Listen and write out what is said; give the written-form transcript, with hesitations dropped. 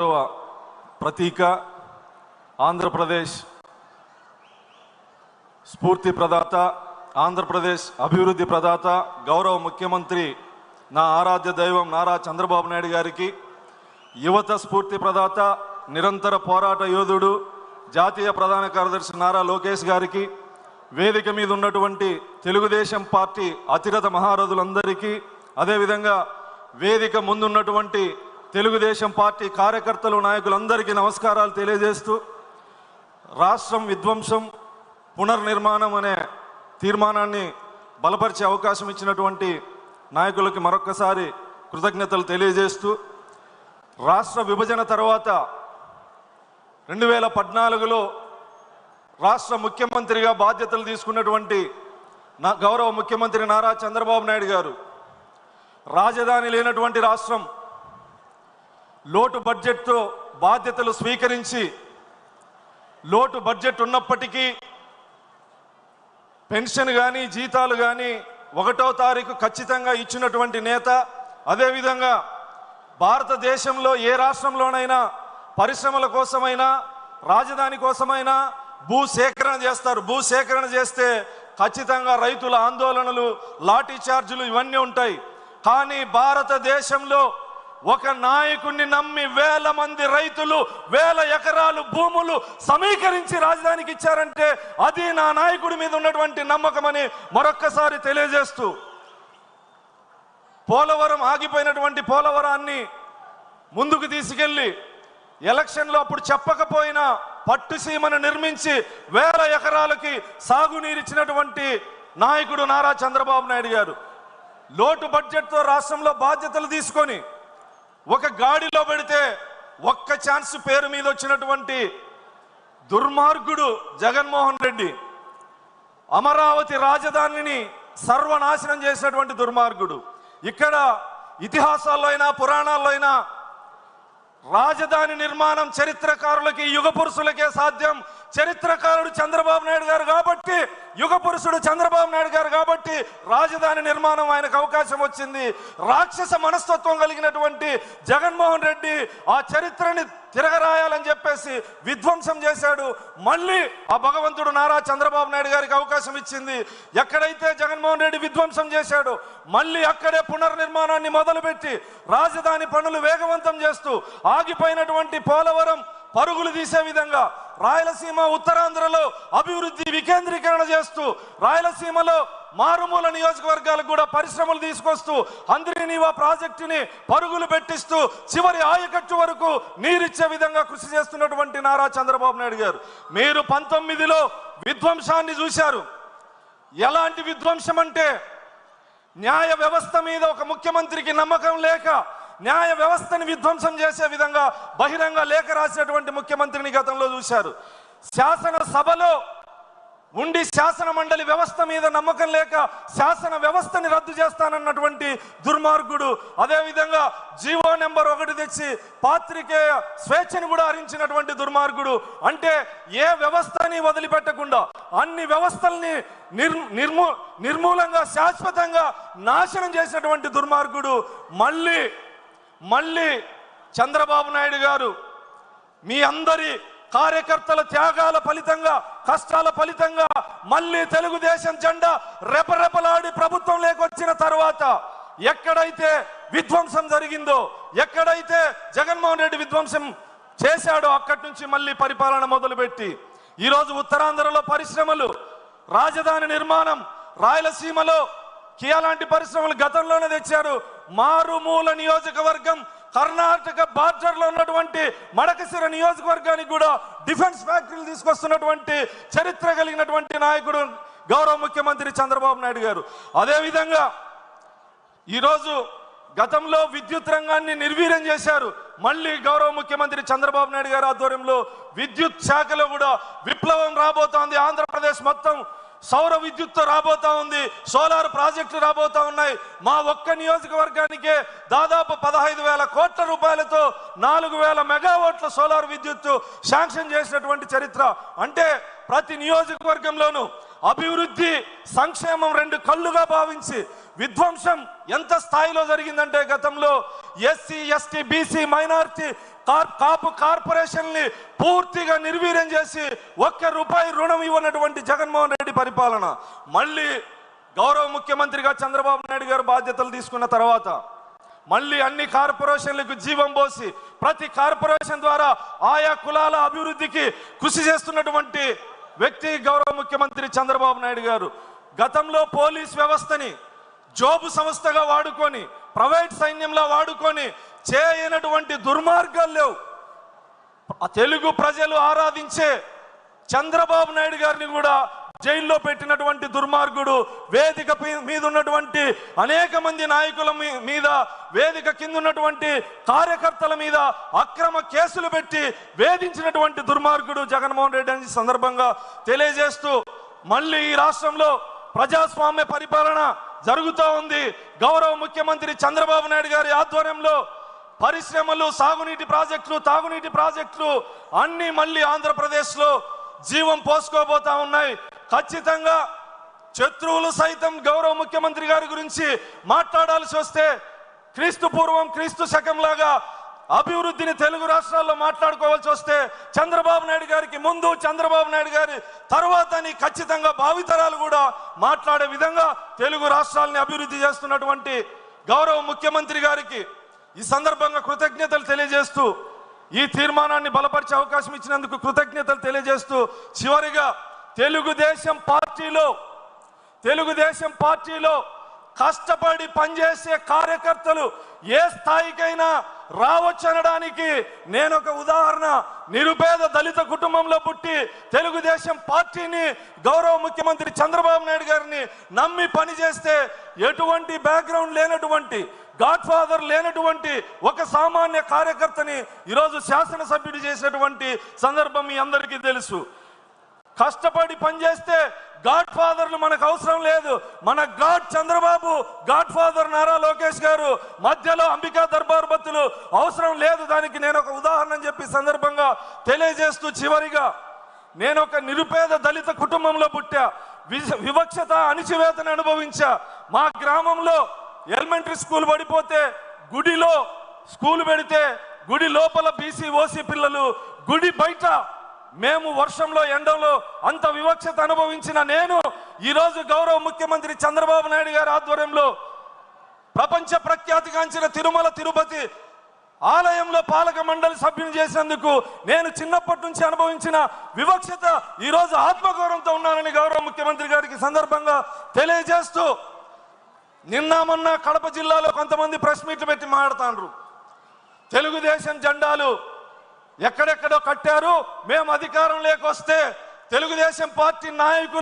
ప్రతీక ఆంధ్రప్రదేశ్ స్ఫూర్తి ప్రదాత ఆంధ్రప్రదేశ్ అభివృద్ధి ప్రదాత గౌరవ ముఖ్యమంత్రి నా ఆరాధ్య దైవం నారా చంద్రబాబు నాయుడు గారికి యువత స్ఫూర్తి ప్రదాత నిరంతర పోరాట యోధుడు జాతీయ ప్రధాన కార్యదర్శి నారా లోకేష్ గారికి వేదిక మీద ఉన్నటువంటి తెలుగుదేశం పార్టీ అతిరథ మహారథులందరికీ అదేవిధంగా వేదిక ముందున్నటువంటి తెలుగుదేశం పార్టీ కార్యకర్తలు నాయకులందరికీ నమస్కారాలు తెలియజేస్తూ రాష్ట్రం విధ్వంసం పునర్నిర్మాణం అనే తీర్మానాన్ని బలపరిచే అవకాశం ఇచ్చినటువంటి నాయకులకి మరొక్కసారి కృతజ్ఞతలు తెలియజేస్తూ రాష్ట్ర విభజన తర్వాత 2014లో రాష్ట్ర ముఖ్యమంత్రిగా బాధ్యతలు తీసుకున్నటువంటి గౌరవ ముఖ్యమంత్రి నారా చంద్రబాబు నాయుడు గారు రాజధాని లేనటువంటి రాష్ట్రం లోటు బడ్జెట్తో బాధ్యతలు స్వీకరించి లోటు బడ్జెట్ ఉన్నప్పటికీ పెన్షన్ కానీ జీతాలు కానీ 1వ తారీఖు ఖచ్చితంగా ఇచ్చినటువంటి నేత. అదేవిధంగా భారతదేశంలో ఏ రాష్ట్రంలోనైనా పరిశ్రమల కోసమైనా రాజధాని కోసమైనా భూసేకరణ చేస్తారు. భూసేకరణ చేస్తే ఖచ్చితంగా రైతుల ఆందోళనలు లాఠీ చార్జీలు ఇవన్నీ ఉంటాయి. కానీ భారతదేశంలో ఒక నాయకుడిని నమ్మి వేల మంది రైతులు వేల ఎకరాలు భూములు సమీకరించి రాజధానికి ఇచ్చారంటే అది నా నాయకుడి మీద ఉన్నటువంటి నమ్మకమని మరొక్కసారి తెలియజేస్తూ పోలవరం ఆగిపోయినటువంటి పోలవరాన్ని ముందుకు తీసుకెళ్లి ఎలక్షన్లో అప్పుడు చెప్పకపోయినా పట్టుసీమను నిర్మించి వేల ఎకరాలకి సాగునీరిచ్చినటువంటి నాయకుడు నారా చంద్రబాబు నాయుడు గారు లోటు బడ్జెట్తో రాష్ట్రంలో బాధ్యతలు తీసుకొని ఒక గాడిలో పెడితే ఒక్క ఛాన్స్ పేరు మీద వచ్చినటువంటి దుర్మార్గుడు జగన్మోహన్ రెడ్డి, అమరావతి రాజధానిని సర్వనాశనం చేసినటువంటి దుర్మార్గుడు. ఇక్కడ ఇతిహాసాల్లో అయినా పురాణాల్లో అయినా రాజధాని నిర్మాణం చరిత్రకారులకి యుగ పురుషులకే సాధ్యం. చరిత్రకారుడు చంద్రబాబు నాయుడు గారు కాబట్టి, యుగ పురుషుడు చంద్రబాబు నాయుడు గారు కాబట్టి రాజధాని నిర్మాణం ఆయనకు అవకాశం వచ్చింది. రాక్షస మనస్తత్వం కలిగినటువంటి జగన్మోహన్ రెడ్డి ఆ చరిత్రని తిరగరాయాలని చెప్పేసి విధ్వంసం చేశాడు. మళ్ళీ ఆ భగవంతుడు నారా చంద్రబాబు నాయుడు గారికి అవకాశం ఇచ్చింది. ఎక్కడైతే జగన్మోహన్ రెడ్డి విధ్వంసం చేశాడో మళ్ళీ అక్కడే పునర్నిర్మాణాన్ని మొదలుపెట్టి రాజధాని పనులు వేగవంతం చేస్తూ ఆగిపోయినటువంటి పోలవరం పరుగులు తీసే విధంగా రాయలసీమ ఉత్తరాంధ్రలో అభివృద్ధి వికేంద్రీకరణ చేస్తూ రాయలసీమలో మారుమూల నియోజకవర్గాలకు కూడా పరిశ్రమలు తీసుకొస్తూ అంద్రినీవా ప్రాజెక్టుని పరుగులు పెట్టిస్తూ చివరి ఆయకట్టు వరకు నీరిచ్చే విధంగా కృషి చేస్తున్నటువంటి నారా చంద్రబాబు నాయుడు గారు, మీరు 19లో విధ్వంసాన్ని చూశారు. ఎలాంటి విధ్వంసం అంటే న్యాయ వ్యవస్థ మీద ఒక ముఖ్యమంత్రికి నమ్మకం లేక న్యాయ వ్యవస్థని విధ్వంసం చేసే విధంగా బహిరంగ లేఖ రాసినటువంటి ముఖ్యమంత్రిని గతంలో చూశారు. శాసనసభలో ఉండి శాసన మండలి వ్యవస్థ మీద నమ్మకం లేక శాసన వ్యవస్థని రద్దు చేస్తానన్నటువంటి దుర్మార్గుడు. అదేవిధంగా జీవో నెంబర్ 1 తెచ్చి పాత్రికేయ స్వేచ్ఛను కూడా హరించినటువంటి దుర్మార్గుడు. అంటే ఏ వ్యవస్థని వదిలిపెట్టకుండా అన్ని వ్యవస్థల్ని నిర్మూలంగా శాశ్వతంగా నాశనం చేసినటువంటి దుర్మార్గుడు. మళ్ళీ చంద్రబాబు నాయుడు గారు మీ అందరి కార్యకర్తల త్యాగాల ఫలితంగా కష్టాల ఫలితంగా మళ్ళీ తెలుగుదేశం జెండా రెపరెపలాడి ప్రభుత్వం లేకొచ్చిన తర్వాత ఎక్కడైతే విధ్వంసం జరిగిందో, ఎక్కడైతే జగన్మోహన్ రెడ్డి విధ్వంసం చేశాడో అక్కడి నుంచి మళ్ళీ పరిపాలన మొదలుపెట్టి ఈరోజు ఉత్తరాంధ్రలో పరిశ్రమలు, రాజధాని నిర్మాణం, రాయలసీమలో కియా లాంటి పరిశ్రమలు గతంలోనే తెచ్చారు. మారుమూల నియోజకవర్గం కర్ణాటక బార్డర్లో ఉన్నటువంటి మడకశిర నియోజకవర్గానికి కూడా డిఫెన్స్ ఫ్యాక్టరీలు తీసుకొస్తున్నటువంటి చరిత్ర కలిగినటువంటి నాయకుడు గౌరవ ముఖ్యమంత్రి చంద్రబాబు నాయుడు గారు. అదేవిధంగా ఈరోజు గతంలో విద్యుత్ రంగాన్ని నిర్వీర్యం చేశారు. మళ్ళీ గౌరవ ముఖ్యమంత్రి చంద్రబాబు నాయుడు గారి ఆధ్వర్యంలో విద్యుత్ శాఖలో కూడా విప్లవం రాబోతోంది. ఆంధ్రప్రదేశ్ మొత్తం సౌర విద్యుత్తో రాబోతా ఉంది. సోలార్ ప్రాజెక్టులు రాబోతా ఉన్నాయి. మా ఒక్క నియోజకవర్గానికే దాదాపు 15,000 కోట్ల రూపాయలతో 4,000 మెగావాట్ల సోలార్ విద్యుత్తు శాంక్షన్ చేసినటువంటి చరిత్ర. అంటే ప్రతి నియోజకవర్గంలోనూ అభివృద్ధి సంక్షేమం రెండు కళ్ళుగా భావించి విధ్వంసం ఎంత స్థాయిలో జరిగిందంటే గతంలో ఎస్సీ ఎస్టీ బీసీ మైనారిటీ కాపు కార్పొరేషన్ని పూర్తిగా నిర్వీర్యం చేసి ₹1 రుణం ఇవ్వనటువంటి జగన్మోహన్ రెడ్డి పరిపాలన. మళ్ళీ గౌరవ ముఖ్యమంత్రిగా చంద్రబాబు నాయుడు గారు బాధ్యతలు తీసుకున్న తర్వాత మళ్ళీ అన్ని కార్పొరేషన్లకు జీవం పోసి ప్రతి కార్పొరేషన్ ద్వారా ఆయా కులాల అభివృద్ధికి కృషి చేస్తున్నటువంటి వ్యక్తి గౌరవ ముఖ్యమంత్రి చంద్రబాబు నాయుడు గారు. గతంలో పోలీస్ వ్యవస్థని జోబు సంస్థగా వాడుకొని ప్రైవేట్ సైన్యంలో వాడుకొని చేయనటువంటి దుర్మార్గాలు లేవు. తెలుగు ప్రజలు ఆరాధించే చంద్రబాబు నాయుడు గారిని కూడా జైల్లో పెట్టినటువంటి దుర్మార్గుడు, వేదిక మీద ఉన్నటువంటి అనేక మంది నాయకుల మీద, వేదిక కింద ఉన్నటువంటి కార్యకర్తల మీద అక్రమ కేసులు పెట్టి వేధించినటువంటి దుర్మార్గుడు జగన్మోహన్ రెడ్డి అని సందర్భంగా తెలియజేస్తూ, మళ్ళీ ఈ రాష్ట్రంలో ప్రజాస్వామ్య పరిపాలన జరుగుతూ ఉంది. గౌరవ ముఖ్యమంత్రి చంద్రబాబు నాయుడు గారి ఆధ్వర్యంలో పరిశ్రమలు, సాగునీటి ప్రాజెక్టులు, తాగునీటి ప్రాజెక్టులు అన్ని మళ్ళీ ఆంధ్రప్రదేశ్లో జీవం పోసుకోబోతా ఉన్నాయి. ఖచ్చితంగా శత్రువులు సైతం గౌరవ ముఖ్యమంత్రి గారి గురించి మాట్లాడాల్సి వస్తే క్రీస్తు పూర్వం క్రీస్తు శకం లాగా అభివృద్ధిని తెలుగు రాష్ట్రాల్లో మాట్లాడుకోవాల్సి వస్తే చంద్రబాబు నాయుడు గారికి ముందు, చంద్రబాబు నాయుడు గారి తర్వాత ఖచ్చితంగా భావితరాలు కూడా మాట్లాడే విధంగా తెలుగు రాష్ట్రాలని అభివృద్ధి చేస్తున్నటువంటి గౌరవ ముఖ్యమంత్రి గారికి ఈ సందర్భంగా కృతజ్ఞతలు తెలియజేస్తూ, ఈ తీర్మానాన్ని బలపరిచే అవకాశం ఇచ్చినందుకు కృతజ్ఞతలు తెలియజేస్తూ, చివరిగా తెలుగుదేశం పార్టీలో కష్టపడి పనిచేసే కార్యకర్తలు ఏ స్థాయికైనా రావచ్చనడానికి నేను ఒక ఉదాహరణ. నిరుపేద దళిత కుటుంబంలో పుట్టి తెలుగుదేశం పార్టీని, గౌరవ ముఖ్యమంత్రి చంద్రబాబు నాయుడు గారిని నమ్మి పనిచేస్తే ఎటువంటి బ్యాక్గ్రౌండ్ లేనటువంటి, గాడ్ ఫాదర్ లేనటువంటి ఒక సామాన్య కార్యకర్తని ఈరోజు శాసనసభ్యుడు చేసినటువంటి సందర్భం మీ అందరికీ తెలుసు. కష్టపడి పనిచేస్తే గాడ్ ఫాదర్లు మనకు అవసరం లేదు. మన God Chandrababu, God father Nara Lokesh గారు, మధ్యలో అంబికా దర్బార్ బత్తులు అవసరం లేదు. దానికి నేను ఒక ఉదాహరణ చెప్పి సందర్భంగా తెలియజేస్తూ, చివరిగా నేను ఒక నిరుపేద దళిత కుటుంబంలో పుట్టా, వివక్షత అణిచివేతను అనుభవించా. మా గ్రామంలో ఎలిమెంటరీ స్కూల్ పడిపోతే గుడిలో స్కూల్ పెడితే గుడి లోపల బీసీ ఓసీ పిల్లలు, గుడి బయట మేము వర్షంలో ఎండలో అంత వివక్షత అనుభవించిన నేను ఈరోజు గౌరవ ముఖ్యమంత్రి చంద్రబాబు నాయుడు గారి ఆధ్వర్యంలో ప్రపంచ ప్రఖ్యాతిగాంచిన తిరుమల తిరుపతి ఆలయంలో పాలక మండలి సభ్యుని చేసినందుకు నేను చిన్నప్పటి నుంచి అనుభవించిన వివక్షత ఈరోజు ఆత్మగౌరవంతో ఉన్నానని గౌరవ ముఖ్యమంత్రి గారికి సందర్భంగా తెలియజేస్తూ, నిన్న మొన్న కడప జిల్లాలో కొంతమంది ప్రెస్ మీట్లు పెట్టి మాట్లాడుతాండ్రు. తెలుగుదేశం జెండాలు ఎక్కడెక్కడో కట్టారు, మేము అధికారం లేకొస్తే తెలుగుదేశం పార్టీ నాయకులు